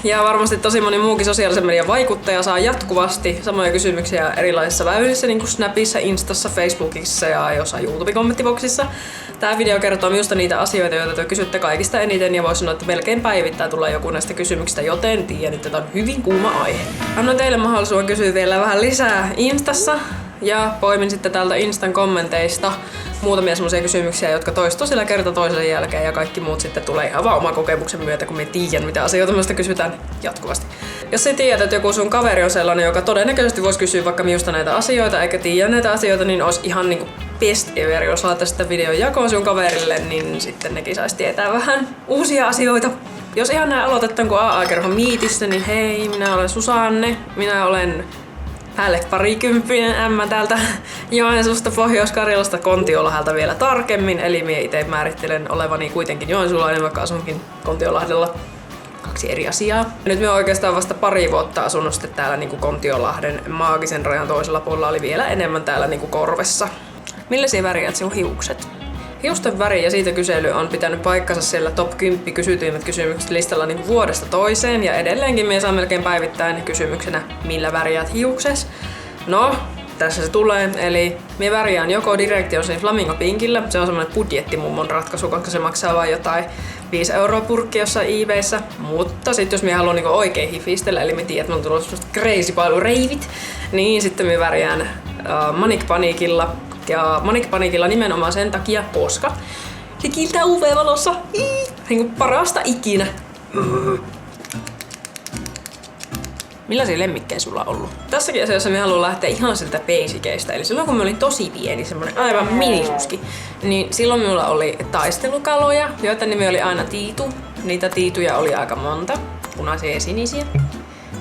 ja varmasti tosi moni muukin sosiaalisen median vaikuttaja saa jatkuvasti samoja kysymyksiä erilaisissa väylissä, niin kuin Snapissa, Instassa, Facebookissa ja jossain YouTube-kommenttiboksissa. Tää video kertoo minusta niitä asioita, joita te kysytte kaikista eniten, ja voisi sanoa, että melkein päivittäin tulee joku näistä kysymyksistä, joten tiedän, että tämä on hyvin kuuma aihe. Annoin teille mahdollisuuden kysyä vielä vähän lisää Instassa, ja poimin sitten täältä Instan kommenteista muutamia semmoisia kysymyksiä, jotka toistuu sillä kerta toisen jälkeen, ja kaikki muut sitten tulee ihan vaan oman kokemuksen myötä, kun me tiedän, mitä asioita minusta kysytään jatkuvasti. Jos ei tiedä, että joku sun kaveri on sellainen, joka todennäköisesti voisi kysyä vaikka minusta näitä asioita, eikä tiedä näitä asioita, niin olisi ihan niinku best ever, jos laittaisi sitä videon jakoon sun kaverille, niin sitten nekin saisi tietää vähän uusia asioita. Jos ihan näin aloitetaan kuin AA-kerhon miitissä, niin hei, minä olen Susanne, minä olen päälle parikymppinen ämmä täältä Joensuusta, Pohjois-Karjalasta, Kontiolahdalta vielä tarkemmin, eli minä itse määrittelen olevani kuitenkin joensuulainen, vaikka asunkin Kontiolahdella. Kaksi eri asiaa. Nyt me oikeastaan vasta pari vuotta asunut sitten täällä niin kuin Kontiolahden maagisen rajan toisella puolella, oli vielä enemmän täällä niin kuin korvessa. Millaisia väriä sinun hiukset? Hiusten väri ja siitä kysely on pitänyt paikkansa siellä top 10 kysytyimmät kysymykset listalla niin vuodesta toiseen, ja edelleenkin me saa melkein päivittäin kysymyksenä, millä värjäät hiukses. No, tässä se tulee, eli me värjään joko Directionsin Flamingo Pinkillä, se on semmoinen budjettimummon ratkaisu, koska se maksaa vain jotain 5 € purkki jossain eBayssä, mutta sitten jos me haluan niinku oikein hifistellä, eli me tiedän, että me on tullut semmoista crazy paljon reivit, niin sitten me värjään Manic Panicilla. Ja Manic Panicilla nimenomaan sen takia, koska se kiiltää UV-valossa niin parasta ikinä. Millaisia lemmikkejä sulla on ollut? Tässäkin asiassa me haluan lähteä ihan siltä basicista. Eli silloin kun mä olin tosi pieni, semmonen aivan minisuski, niin silloin minulla oli taistelukaloja, joita nimi oli aina Tiitu. Niitä Tiituja oli aika monta, punaisia ja sinisiä.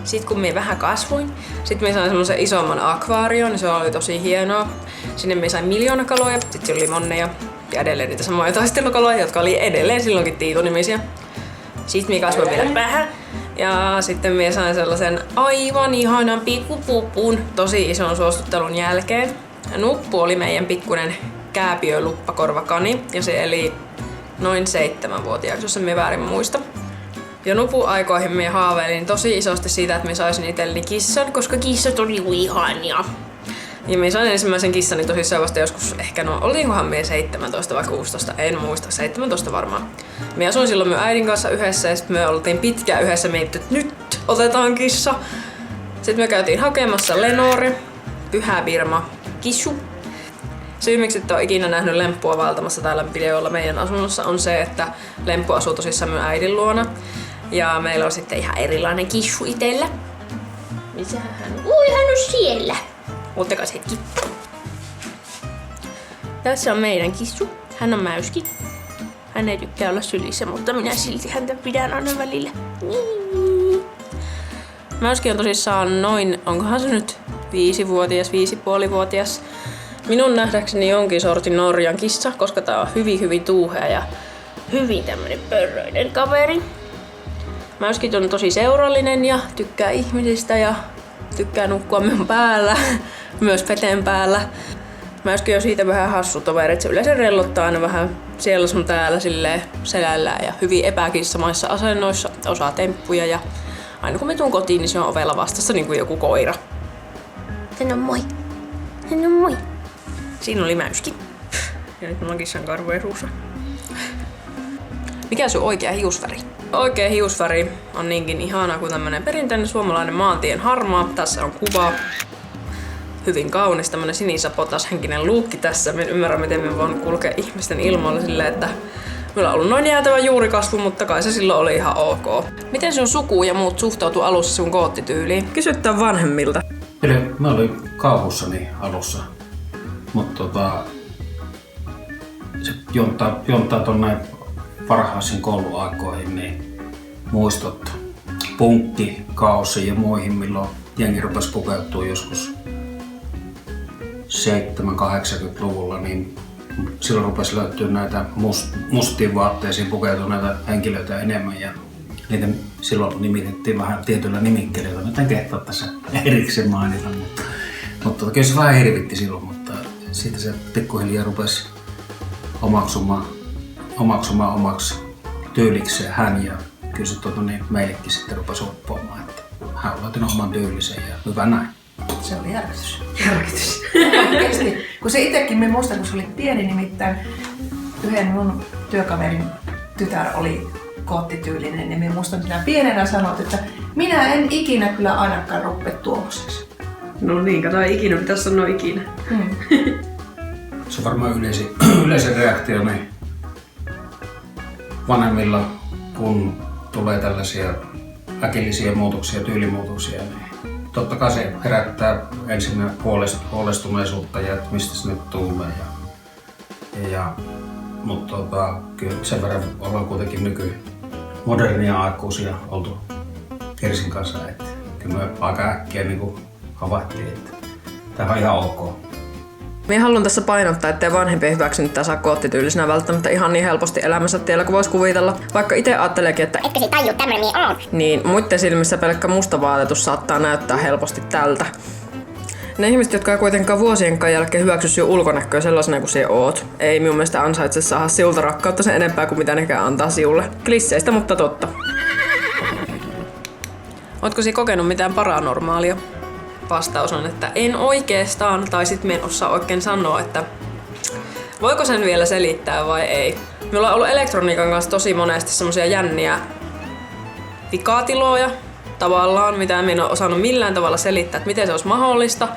Sitten kun minä vähän kasvoin, sitten minä sain semmoisen isomman akvaarion, niin se oli tosi hienoa. Sinne minä sain 1 000 000 kaloja, sitten siellä oli monneja ja edelleen niitä samoja taistelukaloja, jotka oli edelleen silloinkin Tiitu-nimisiä. Sitten minä kasvoin vielä vähän ja sitten minä sain sellaisen aivan ihanan pikkupupun tosi ison suostuttelun jälkeen. Ja Nuppu oli meidän pikkunen kääpiöluppakorvakani ja se eli noin 7-vuotiaaksi, jos en minä väärin muista. Jo Nupun aikoihin minä haaveilin tosi isosti siitä, että minä saisin itselleni kissan, koska kissat oli ihania. Ja minä sain ensimmäisen kissani tosissaan vasta joskus, ehkä olikohan minä 17 vai 16, en muista, 17 varmaan. Minä asuin silloin minun äidin kanssa yhdessä ja sitten me oltiin pitkään yhdessä mietitty, että nyt otetaan kissa. Sitten me käytiin hakemassa Lenore, Pyhä Birma, kissu. Syy miksi et ole ikinä nähnyt Lemppua vaeltamassa täällä videolla meidän asunnossa on se, että Lemppu asuu tosissaan minun äidin luona. Ja meillä on sitten ihan erilainen kissu itellä. Missä hän on? Ui, hän on siellä. Ottakaa hetki. Tässä on meidän kissu. Hän on mäyski. Hän ei tykkää olla sylissä, mutta minä silti häntä pidän aina välillä. Mäyski on tosissaan noin, onkohan se nyt 5-vuotias, 5,5-vuotias. Minun nähdäkseni jonkin sortin Norjan kissa, koska tää on hyvin tuuhea ja hyvin tämmönen pörröinen kaveri. Mäyskit on tosi seurallinen ja tykkää ihmisistä ja tykkää nukkua minun päällä, myös veteen päällä. Mäyski on siitä vähän hassu toveri, että se yleensä rellottaa aina vähän siellä sun täällä silleen selällään ja hyvin epäkissamaissa asennoissa, osaa temppuja ja aina kun me tuun kotiin, niin se on ovella vastassa niin kuin joku koira. Sano moi. Sano moi. Siinä oli Mäyski. Ja nyt mulla on kissan karvojen ruusa. Mikä on sun oikea hiusväri? Oikea hiusväri on niinkin ihana kuin tämmönen perinteinen suomalainen maantien harmaa. Tässä on kuva. Hyvin kaunis tämmönen sinisapotashenkinen luukki tässä. En ymmärrä miten me voin kulkea ihmisten ilmoilla silleen, että meillä on ollut noin jäätävä juurikasvu, mutta kai se silloin oli ihan ok. Miten sun suku ja muut suhtautuu alussa sun koottityyliin? Kysyttää vanhemmilta. Eli mä olin kauhussani alussa, mutta se jontaa tonne varhaisiin kouluaikoihin, niin muistot punkkikausiin ja muihin, milloin jengi rupesi pukeutua joskus 70-80-luvulla, niin silloin rupesi löytyä näitä mustiin vaatteisiin pukeutuneita henkilöitä enemmän ja niitä silloin nimitettiin vähän tietyllä nimikkeellä, jota nyt en kehtaa tässä erikseen mainita, mutta kyllä se vähän hirvitti silloin, mutta siitä se pikkuhiljaa rupesi omaksumaan omaksi tyylikseen hän ja kyllä se meillekin sitten rupesi uppoamaan, että hän on löytänyt oman tyylisen ja hyvä näin. Se oli järkytys. Järkytys. Oikeesti. Kun se itsekin, me muistan, kun se oli pieni, nimittäin yhden mun työkaverin tytär oli koottityylinen, niin me muistan, että pienenä sanoit, että minä en ikinä kyllä ainakaan rupea tuommoiseksi. No niin, kato, ikinä pitäisi sanoa ikinä. Se on varmaan yleisen reaktio niin vanhemmilla, kun tulee tällaisia äkillisiä muutoksia, tyylimuutoksia, niin totta kai se herättää ensin huolestuneisuutta ja että mistä se nyt tulee. Mutta kyllä sen verran ollaan kuitenkin modernia aikuisia oltu Kirsin kanssa, että kyllä me aika äkkiä niin havaittiin, että tämä on ihan ok. Minä haluan tässä painottaa, ettei vanhempien hyväksynyt saa koottityylisenä välttämättä ihan niin helposti elämässä tiellä kuin voisi kuvitella. Vaikka itse ajatteleekin, että etkö se tajuu, tämmönen minä oon? niin muiden silmissä pelkkä musta vaatetus saattaa näyttää helposti tältä. Ne ihmiset, jotka ei kuitenkaan vuosienkaan jälkeen hyväksy sinun ulkonäköä sellaisena kuin sinä oot, ei minun mielestä ansaitse saada siulta rakkautta sen enempää kuin mitä nekään antaa siulle. Klisseistä, mutta totta. Ootko sinä kokenut mitään paranormaalia? Vastaus on, että en oikeastaan, tai sit en osaa oikein sanoa, että voiko sen vielä selittää vai ei. Minulla on ollut elektroniikan kanssa tosi monesti semmosia jänniä vikatiloja tavallaan, mitä en ole osannut millään tavalla selittää, että miten se olisi mahdollista.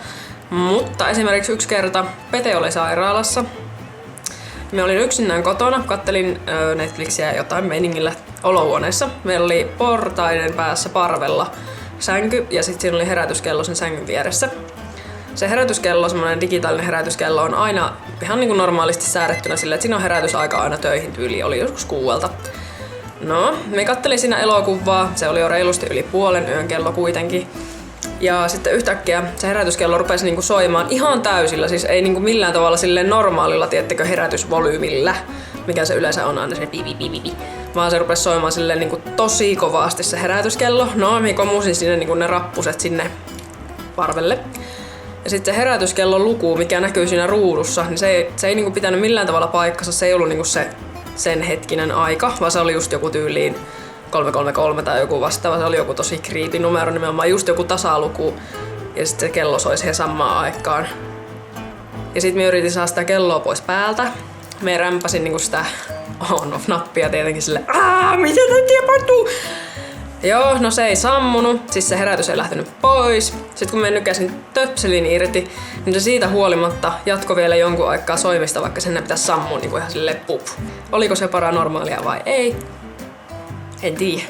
Mutta esimerkiksi yksi kerta Pete oli sairaalassa. Me olin yksinään kotona, kattelin Netflixiä jotain meiningillä olohuoneessa. Meillä oli portaiden päässä parvella sänky ja sitten siinä oli herätyskello sen sängyn vieressä. Se herätyskello, semmoinen digitaalinen herätyskello, on aina ihan niin kuin normaalisti säädettynä silleen, että siinä on herätysaika aina töihin tyyli, oli joskus 6. No, me kattelin siinä elokuvaa, se oli jo reilusti yli puolen yön kello kuitenkin. Ja sitten yhtäkkiä se herätyskello rupesi niinku soimaan ihan täysillä, siis ei niinku millään tavalla silleen normaalilla, tiettekö, herätysvolyymillä, mikä se yleensä on aina se pipi, vaan se rupesi soimaan silleen niinku tosi kovasti se herätyskello. No, minä komusin sinne niinku ne rappuset sinne parvelle. Ja sitten se herätyskellon luku, mikä näkyy siinä ruudussa, niin se ei niinku pitänyt millään tavalla paikkansa, se ei ollut niinku sen hetkinen aika, vaan se oli just joku tyyliin 333 tai joku vastaava, se oli joku tosi creepy numero, nimenomaan just joku tasaluku ja sitten se kello soi siihen samaan aikaan. Ja sitten me yritin saada sitä kelloa pois päältä. Me rämpäsin niinku sitä on-off-nappia tietenkin silleen, mitä tämä tapahtuu? Joo, no se ei sammunut, siis se herätys ei lähtenyt pois. Sitten kun me nykäsin töpselin irti, niin se siitä huolimatta jatkoi vielä jonkun aikaa soimista, vaikka sen pitäisi sammua niin kuin ihan silleen pup. Oliko se paranormaalia vai ei? En tiedä.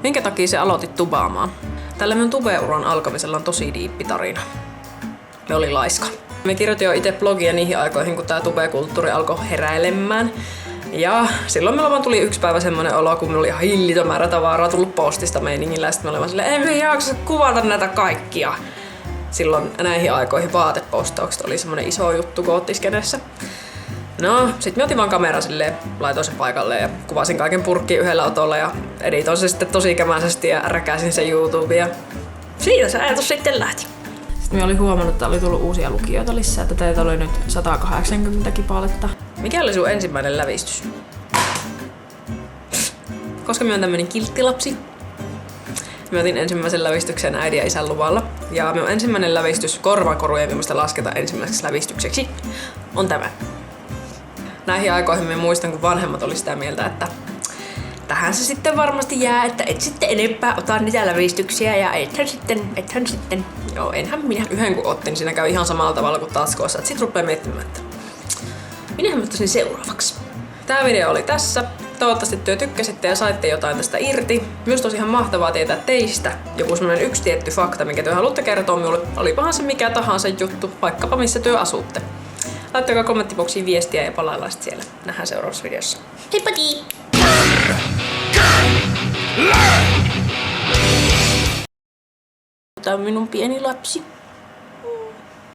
Minkä takia se aloitit tubaamaan? Tällä minun tubeuran alkamisella on tosi diippi tarina. Me oli laiska. Me kirjoitin jo itse blogia niihin aikoihin, kun tää tubekulttuuri alkoi heräilemään. Ja silloin meillä vaan tuli yksi päivä semmonen olo, kun meillä oli ihan hillitön määrä tavaraa tullut postista meiningillä. Ja sitten me olimme silleen, emme jaksa kuvata näitä kaikkia. Silloin näihin aikoihin vaatepostaukset oli semmonen iso juttu koottiskenessä. No, sit me otin vaan kamera silleen, laitoin sen paikalle ja kuvasin kaiken purkkiin yhdellä otolla ja editoin se sitten tosi kämäisesti ja räkäsin sen YouTubeen. Ja siitä se ajatus sitten lähti. Sitten me olin huomannut, että oli tullut uusia lukijoita lisää, että teitä oli nyt 180 kipaletta. Mikä oli sun ensimmäinen lävistys? Koska minä olen tämmönen kilttilapsi. Mä otin ensimmäisen lävistyksen äidin ja isän luvalla. Ja minun ensimmäinen lävistys, korvakoruja, mistä lasketaan ensimmäiseksi lävistykseksi, on tämä. Näihin aikoihin mä muistan, kun vanhemmat oli sitä mieltä, että tähän se sitten varmasti jää, että et sitten enempää ota niitä lävistyksiä ja ethän sitten. Joo, enhän minä. Yhden kun otin, siinä käy ihan samalla tavalla kuin taskoissa, että sit rupeaa miettimään, että minähän mä ottaisin seuraavaksi. Tää video oli tässä. Toivottavasti työ tykkäsitte ja saitte jotain tästä irti. Myös olisi ihan mahtavaa tietää teistä joku semmonen yksi tietty fakta, minkä työ haluatte kertoa minulle. Olipahan se mikä tahansa juttu, vaikkapa missä työ asutte. Laittakaa kommenttiboksiin viestiä ja palaillaan sitten siellä. Nähdään seuraavassa videossa. Heippa! Tämä on minun pieni lapsi.